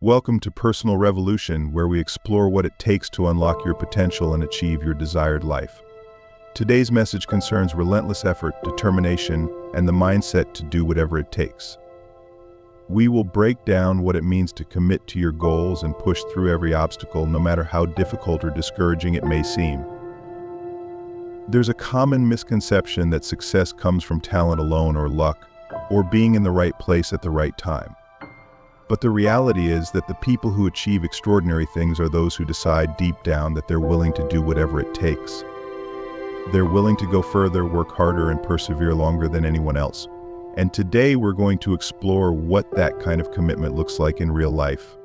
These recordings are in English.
Welcome to Personal Revolution, where we explore what it takes to unlock your potential and achieve your desired life. Today's message concerns relentless effort, determination, and the mindset to do whatever it takes. We will break down what it means to commit to your goals and push through every obstacle, no matter how difficult or discouraging it may seem. There's a common misconception that success comes from talent alone or luck, or being in the right place at the right time. But the reality is that the people who achieve extraordinary things are those who decide deep down that they're willing to do whatever it takes. They're willing to go further, work harder, and persevere longer than anyone else. And today we're going to explore what that kind of commitment looks like in real life.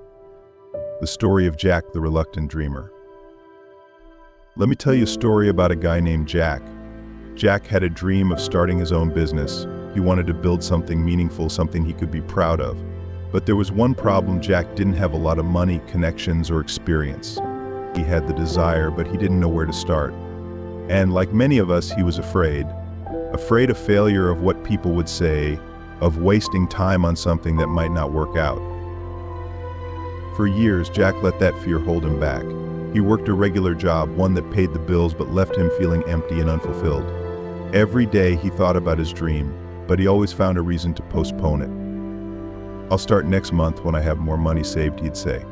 The story of Jack, the reluctant dreamer. Let me tell you a story about a guy named Jack. Jack had a dream of starting his own business. He wanted to build something meaningful, something he could be proud of. But there was one problem: Jack didn't have a lot of money, connections, or experience. He had the desire, but he didn't know where to start. And like many of us, he was afraid of failure, of what people would say, of wasting time on something that might not work out. For years, Jack let that fear hold him back. He worked a regular job, one that paid the bills but left him feeling empty and unfulfilled. Every day he thought about his dream, but he always found a reason to postpone it. "I'll start next month when I have more money saved," he'd say.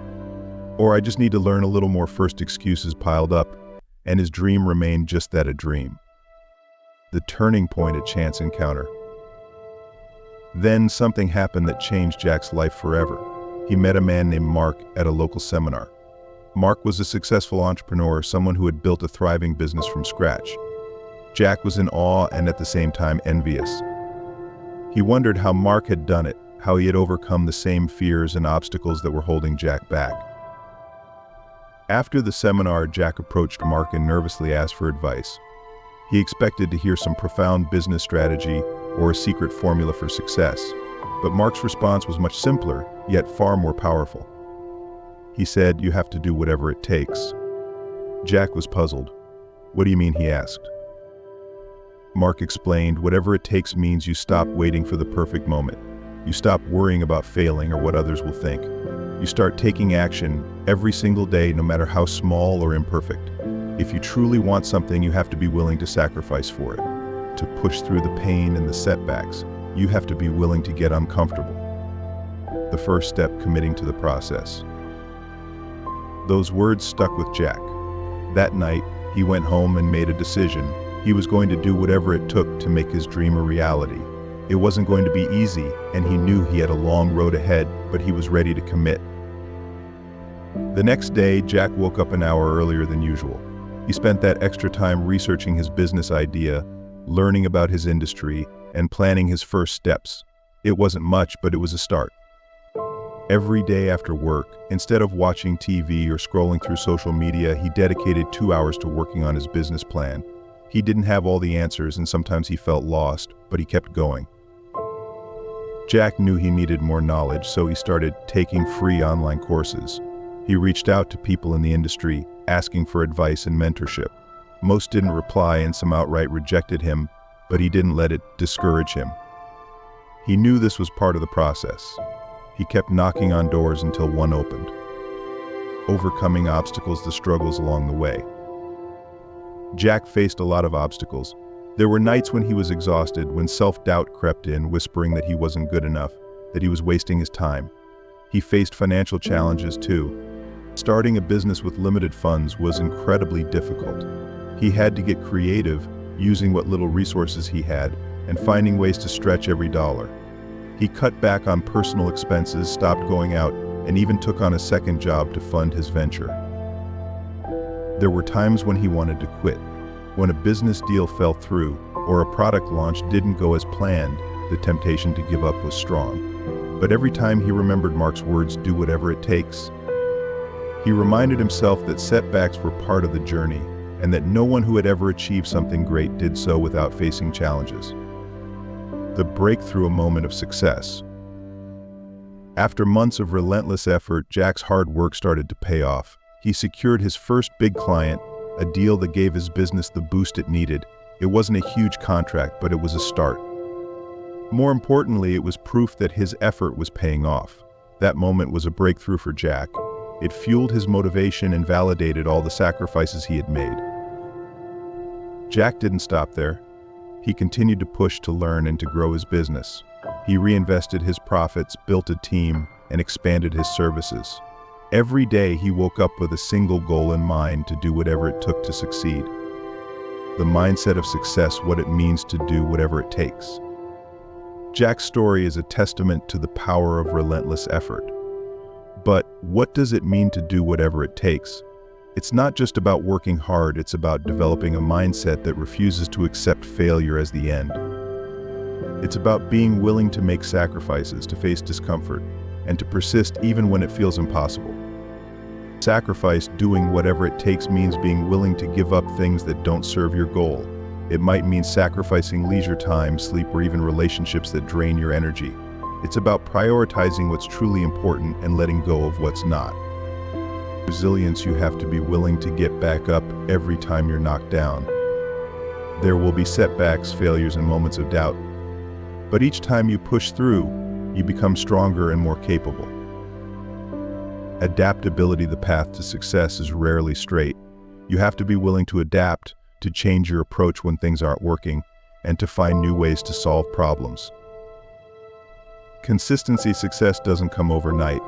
Or, "I just need to learn a little more first." Excuses piled up, and his dream remained just that, a dream. The turning point, a chance encounter. Then something happened that changed Jack's life forever. He met a man named Mark at a local seminar. Mark was a successful entrepreneur, someone who had built a thriving business from scratch. Jack was in awe and at the same time envious. He wondered how Mark had done it, how he had overcome the same fears and obstacles that were holding Jack back. After the seminar, Jack approached Mark and nervously asked for advice. He expected to hear some profound business strategy or a secret formula for success, but Mark's response was much simpler, yet far more powerful. He said, "You have to do whatever it takes." Jack was puzzled. "What do you mean?" he asked. Mark explained, "Whatever it takes means you stop waiting for the perfect moment. You stop worrying about failing or what others will think. You start taking action every single day, no matter how small or imperfect. If you truly want something, you have to be willing to sacrifice for it. To push through the pain and the setbacks, you have to be willing to get uncomfortable. The first step, committing to the process." Those words stuck with Jack. That night, he went home and made a decision. He was going to do whatever it took to make his dream a reality. It wasn't going to be easy, and he knew he had a long road ahead, but he was ready to commit. The next day, Jack woke up an hour earlier than usual. He spent that extra time researching his business idea, learning about his industry, and planning his first steps. It wasn't much, but it was a start. Every day after work, instead of watching TV or scrolling through social media, he dedicated 2 hours to working on his business plan. He didn't have all the answers, and sometimes he felt lost, but he kept going. Jack knew he needed more knowledge, so he started taking free online courses. He reached out to people in the industry, asking for advice and mentorship. Most didn't reply, and some outright rejected him, but he didn't let it discourage him. He knew this was part of the process. He kept knocking on doors until one opened, overcoming obstacles, the struggles along the way. Jack faced a lot of obstacles. There were nights when he was exhausted, when self-doubt crept in, whispering that he wasn't good enough, that he was wasting his time. He faced financial challenges too. Starting a business with limited funds was incredibly difficult. He had to get creative, using what little resources he had, and finding ways to stretch every dollar. He cut back on personal expenses, stopped going out, and even took on a second job to fund his venture. There were times when he wanted to quit. When a business deal fell through, or a product launch didn't go as planned, the temptation to give up was strong. But every time he remembered Mark's words, "Do whatever it takes," he reminded himself that setbacks were part of the journey, and that no one who had ever achieved something great did so without facing challenges. The breakthrough, a moment of success. After months of relentless effort, Jack's hard work started to pay off. He secured his first big client, a deal that gave his business the boost it needed. It wasn't a huge contract, but it was a start. More importantly, it was proof that his effort was paying off. That moment was a breakthrough for Jack. It fueled his motivation and validated all the sacrifices he had made. Jack didn't stop there. He continued to push to learn and to grow his business. He reinvested his profits, built a team, and expanded his services. Every day he woke up with a single goal in mind: to do whatever it took to succeed. The mindset of success, what it means to do whatever it takes. Jack's story is a testament to the power of relentless effort. But what does it mean to do whatever it takes? It's not just about working hard, it's about developing a mindset that refuses to accept failure as the end. It's about being willing to make sacrifices, to face discomfort, and to persist even when it feels impossible. Sacrifice, doing whatever it takes, means being willing to give up things that don't serve your goal. It might mean sacrificing leisure time, sleep, or even relationships that drain your energy. It's about prioritizing what's truly important and letting go of what's not. Resilience, you have to be willing to get back up every time you're knocked down. There will be setbacks, failures, and moments of doubt. But each time you push through, you become stronger and more capable. Adaptability, the path to success is rarely straight. You have to be willing to adapt, to change your approach when things aren't working, and to find new ways to solve problems. Consistency. Success doesn't come overnight.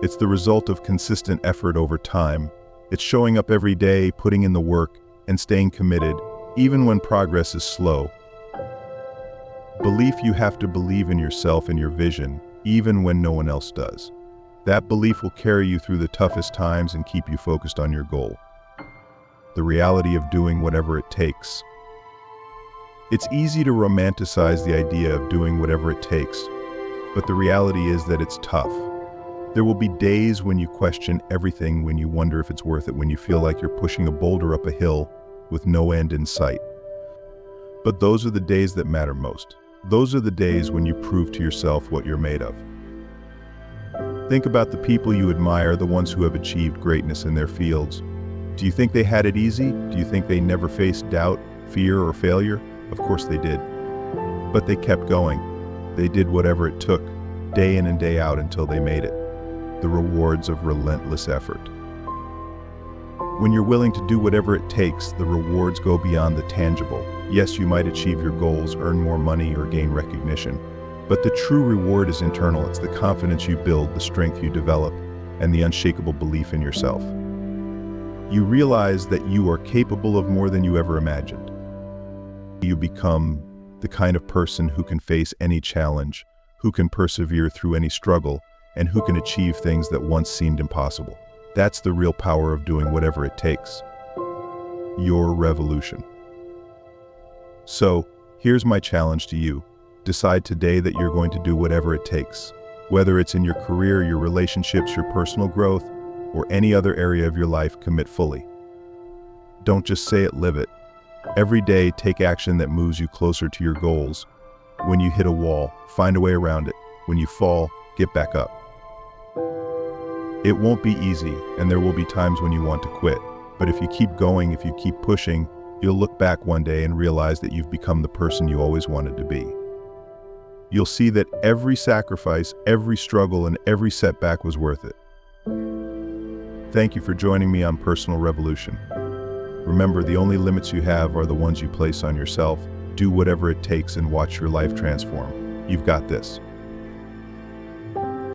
It's the result of consistent effort over time. It's showing up every day, putting in the work, and staying committed, even when progress is slow. Belief. You have to believe in yourself and your vision, even when no one else does. That belief will carry you through the toughest times and keep you focused on your goal. The reality of doing whatever it takes. It's easy to romanticize the idea of doing whatever it takes, but the reality is that it's tough. There will be days when you question everything, when you wonder if it's worth it, when you feel like you're pushing a boulder up a hill with no end in sight. But those are the days that matter most. Those are the days when you prove to yourself what you're made of. Think about the people you admire, the ones who have achieved greatness in their fields. Do you think they had it easy? Do you think they never faced doubt, fear, or failure? Of course they did. But they kept going. They did whatever it took, day in and day out, until they made it. The rewards of relentless effort. When you're willing to do whatever it takes, the rewards go beyond the tangible. Yes, you might achieve your goals, earn more money, or gain recognition. But the true reward is internal. It's the confidence you build, the strength you develop, and the unshakable belief in yourself. You realize that you are capable of more than you ever imagined. You become the kind of person who can face any challenge, who can persevere through any struggle, and who can achieve things that once seemed impossible. That's the real power of doing whatever it takes. Your revolution. So, here's my challenge to you. Decide today that you're going to do whatever it takes. Whether it's in your career, your relationships, your personal growth, or any other area of your life, commit fully. Don't just say it, live it. Every day, take action that moves you closer to your goals. When you hit a wall, find a way around it. When you fall, get back up. It won't be easy, and there will be times when you want to quit. But if you keep going, if you keep pushing, you'll look back one day and realize that you've become the person you always wanted to be. You'll see that every sacrifice, every struggle, and every setback was worth it. Thank you for joining me on Personal Revolution. Remember, the only limits you have are the ones you place on yourself. Do whatever it takes and watch your life transform. You've got this.